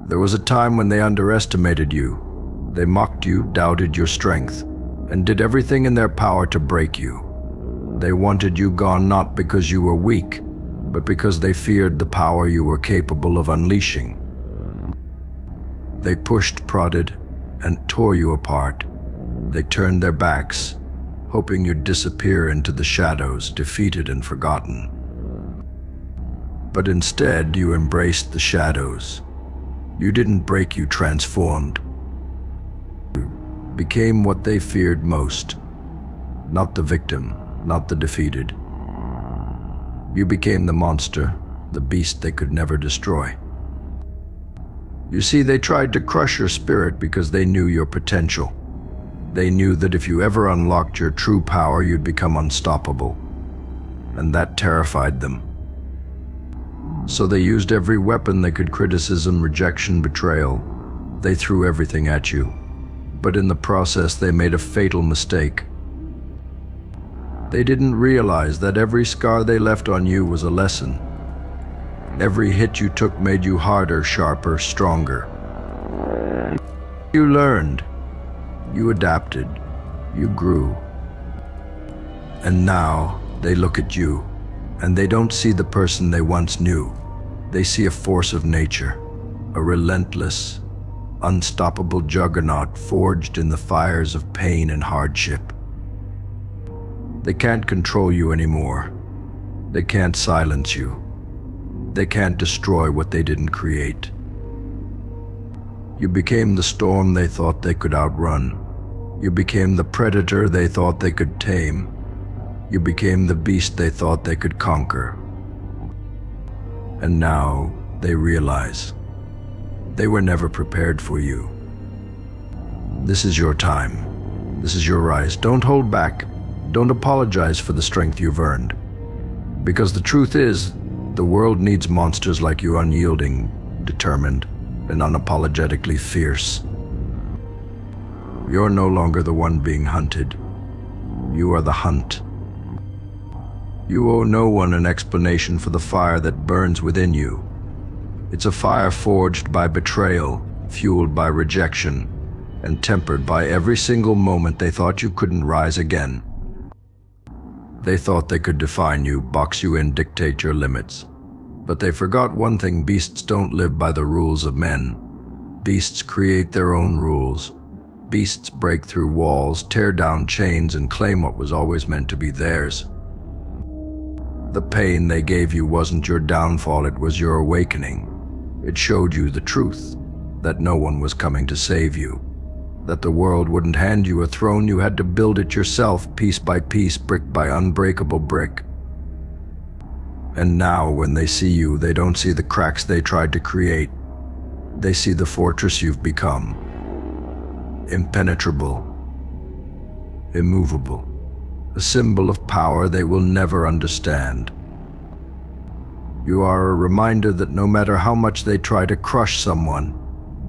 There was a time when they underestimated you. They mocked you, doubted your strength, and did everything in their power to break you. They wanted you gone not because you were weak, but because they feared the power you were capable of unleashing. They pushed, prodded, and tore you apart. They turned their backs, hoping you'd disappear into the shadows, defeated and forgotten. But instead, you embraced the shadows. You didn't break, you transformed. You became what they feared most. Not the victim, not the defeated. You became the monster, the beast they could never destroy. You see, they tried to crush your spirit because they knew your potential. They knew that if you ever unlocked your true power, you'd become unstoppable. And that terrified them. So they used every weapon they could: criticism, rejection, betrayal. They threw everything at you. But in the process, they made a fatal mistake. They didn't realize that every scar they left on you was a lesson. Every hit you took made you harder, sharper, stronger. You learned. You adapted. You grew. And now they look at you, and they don't see the person they once knew. They see a force of nature, a relentless, unstoppable juggernaut forged in the fires of pain and hardship. They can't control you anymore. They can't silence you. They can't destroy what they didn't create. You became the storm they thought they could outrun. You became the predator they thought they could tame. You became the beast they thought they could conquer. And now they realize they were never prepared for you. This is your time. This is your rise. Don't hold back. Don't apologize for the strength you've earned. Because the truth is, the world needs monsters like you, unyielding, determined, and unapologetically fierce. You're no longer the one being hunted. You are the hunt. You owe no one an explanation for the fire that burns within you. It's a fire forged by betrayal, fueled by rejection, and tempered by every single moment they thought you couldn't rise again. They thought they could define you, box you in, dictate your limits. But they forgot one thing: beasts don't live by the rules of men. Beasts create their own rules. Beasts break through walls, tear down chains, and claim what was always meant to be theirs. The pain they gave you wasn't your downfall, it was your awakening. It showed you the truth, that no one was coming to save you, that the world wouldn't hand you a throne, you had to build it yourself, piece by piece, brick by unbreakable brick. And now, when they see you, they don't see the cracks they tried to create. They see the fortress you've become. Impenetrable, immovable, a symbol of power they will never understand. You are a reminder that no matter how much they try to crush someone,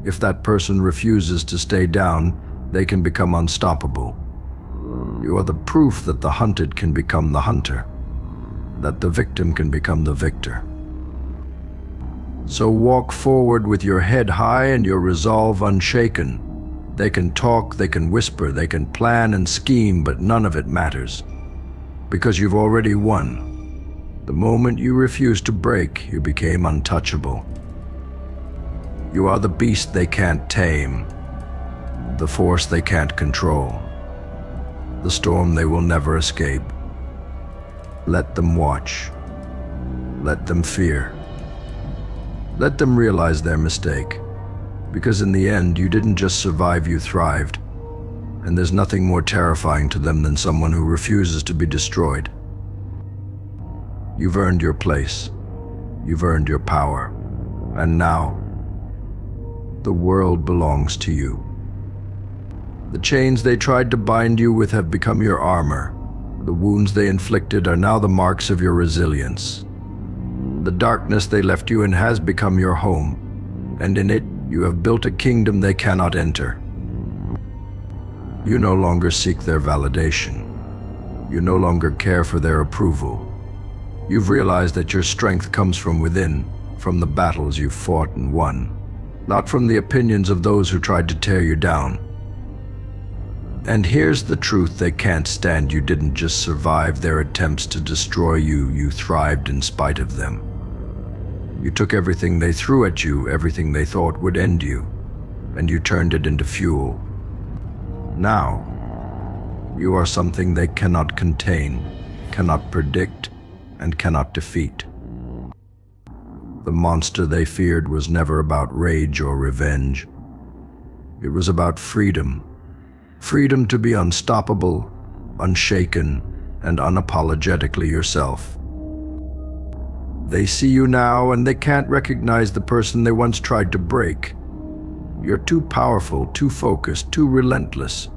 if that person refuses to stay down, they can become unstoppable. You are the proof that the hunted can become the hunter, that the victim can become the victor. So walk forward with your head high and your resolve unshaken. They can talk, they can whisper, they can plan and scheme, but none of it matters, because you've already won. The moment you refused to break, you became untouchable. You are the beast they can't tame, the force they can't control, the storm they will never escape. Let them watch. Let them fear. Let them realize their mistake. Because in the end, you didn't just survive, you thrived. And there's nothing more terrifying to them than someone who refuses to be destroyed. You've earned your place. You've earned your power. And now, the world belongs to you. The chains they tried to bind you with have become your armor. The wounds they inflicted are now the marks of your resilience. The darkness they left you in has become your home, and in it you have built a kingdom they cannot enter. You no longer seek their validation. You no longer care for their approval. You've realized that your strength comes from within, from the battles you've fought and won. not from the opinions of those who tried to tear you down. And here's the truth they can't stand: you didn't just survive their attempts to destroy you, you thrived in spite of them. You took everything they threw at you, everything they thought would end you, and you turned it into fuel. Now, you are something they cannot contain, cannot predict, and cannot defeat. The monster they feared was never about rage or revenge. It was about freedom. Freedom to be unstoppable, unshaken, and unapologetically yourself. They see you now and they can't recognize the person they once tried to break. You're too powerful, too focused, too relentless.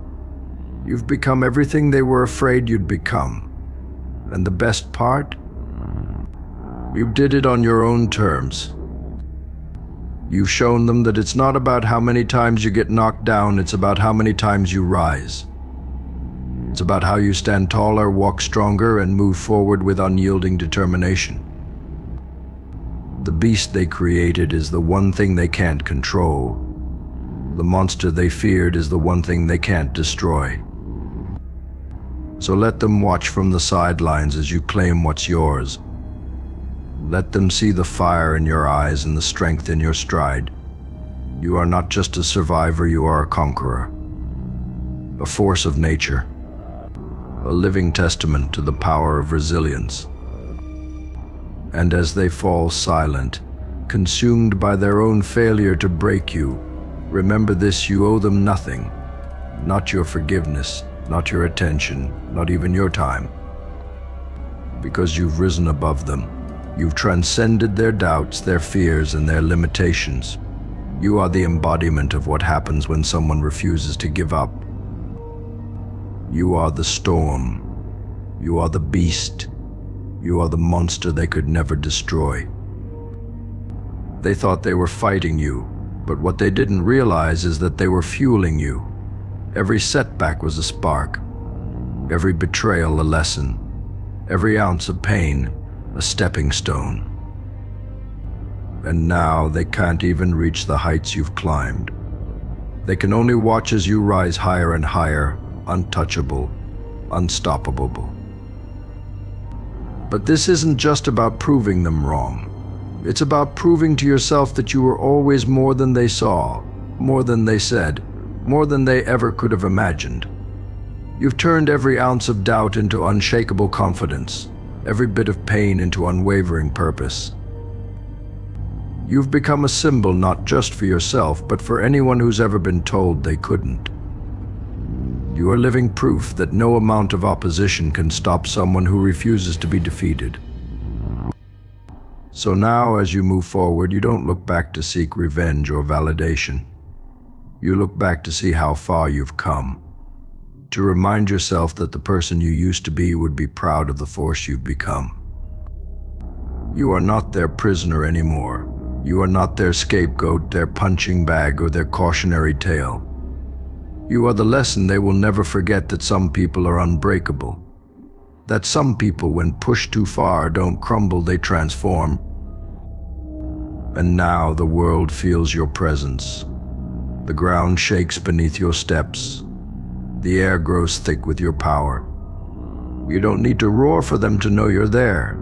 You've become everything they were afraid you'd become. And the best part? You did it on your own terms. You've shown them that it's not about how many times you get knocked down, it's about how many times you rise. It's about how you stand taller, walk stronger, and move forward with unyielding determination. The beast they created is the one thing they can't control. The monster they feared is the one thing they can't destroy. So let them watch from the sidelines as you claim what's yours. Let them see the fire in your eyes and the strength in your stride. You are not just a survivor, you are a conqueror. A force of nature. A living testament to the power of resilience. And as they fall silent, consumed by their own failure to break you, remember this: you owe them nothing. Not your forgiveness, not your attention, not even your time. Because you've risen above them. You've transcended their doubts, their fears, and their limitations. You are the embodiment of what happens when someone refuses to give up. You are the storm. You are the beast. You are the monster they could never destroy. They thought they were fighting you, but what they didn't realize is that they were fueling you. Every setback was a spark. Every betrayal a lesson. Every ounce of pain a stepping stone. And now they can't even reach the heights you've climbed. They can only watch as you rise higher and higher, untouchable, unstoppable. But this isn't just about proving them wrong. It's about proving to yourself that you were always more than they saw, more than they said, more than they ever could have imagined. You've turned every ounce of doubt into unshakable confidence, every bit of pain into unwavering purpose. You've become a symbol not just for yourself, but for anyone who's ever been told they couldn't. You are living proof that no amount of opposition can stop someone who refuses to be defeated. So now, as you move forward, you don't look back to seek revenge or validation. You look back to see how far you've come. To remind yourself that the person you used to be would be proud of the force you've become. You are not their prisoner anymore. You are not their scapegoat, their punching bag, or their cautionary tale. You are the lesson they will never forget: that some people are unbreakable. That some people, when pushed too far, don't crumble, they transform. And now the world feels your presence. The ground shakes beneath your steps. The air grows thick with your power. You don't need to roar for them to know you're there.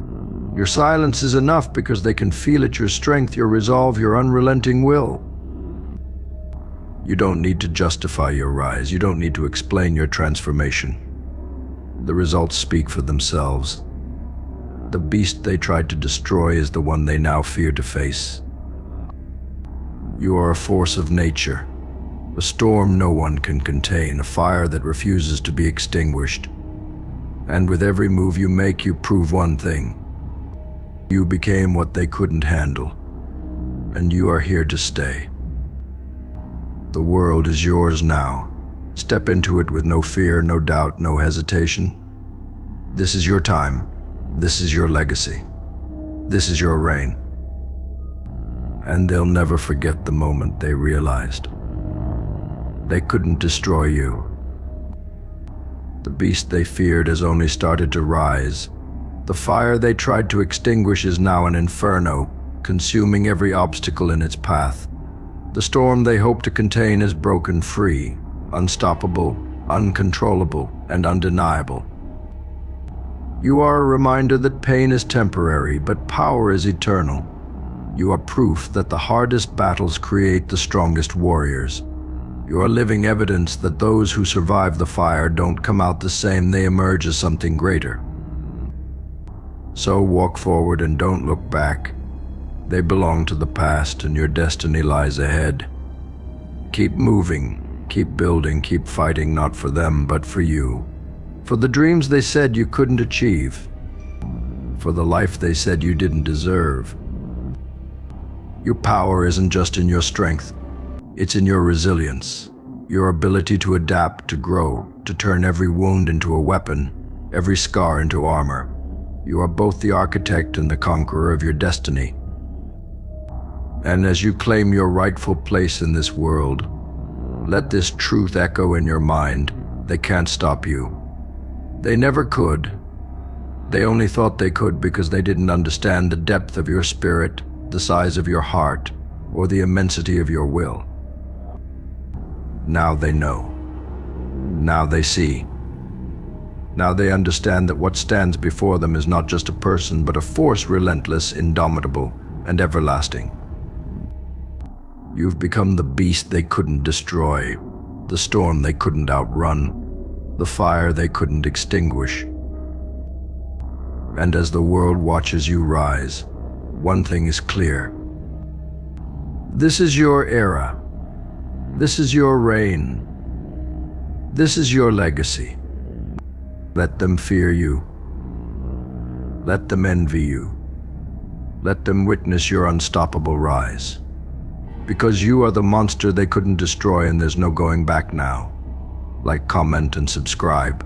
Your silence is enough because they can feel it: your strength, your resolve, your unrelenting will. You don't need to justify your rise. You don't need to explain your transformation. The results speak for themselves. The beast they tried to destroy is the one they now fear to face. You are a force of nature. A storm no one can contain, a fire that refuses to be extinguished. And with every move you make, you prove one thing. You became what they couldn't handle, and you are here to stay. The world is yours now. Step into it with no fear, no doubt, no hesitation. This is your time. This is your legacy. This is your reign. And they'll never forget the moment they realized they couldn't destroy you. The beast they feared has only started to rise. The fire they tried to extinguish is now an inferno, consuming every obstacle in its path. The storm they hope to contain is broken free, unstoppable, uncontrollable, and undeniable. You are a reminder that pain is temporary, but power is eternal. You are proof that the hardest battles create the strongest warriors. You are living evidence that those who survive the fire don't come out the same, they emerge as something greater. So walk forward and don't look back. They belong to the past and your destiny lies ahead. Keep moving, keep building, keep fighting, not for them, but for you. For the dreams they said you couldn't achieve. For the life they said you didn't deserve. Your power isn't just in your strength. It's in your resilience, your ability to adapt, to grow, to turn every wound into a weapon, every scar into armor. You are both the architect and the conqueror of your destiny. And as you claim your rightful place in this world, let this truth echo in your mind. They can't stop you. They never could. They only thought they could because they didn't understand the depth of your spirit, the size of your heart, or the immensity of your will. Now they know. Now they see. Now they understand that what stands before them is not just a person, but a force relentless, indomitable, and everlasting. You've become the beast they couldn't destroy, the storm they couldn't outrun, the fire they couldn't extinguish. And as the world watches you rise, one thing is clear. This is your era. This is your reign. This is your legacy. Let them fear you. Let them envy you. Let them witness your unstoppable rise. Because you are the monster they couldn't destroy, and there's no going back now. Like, comment, and subscribe.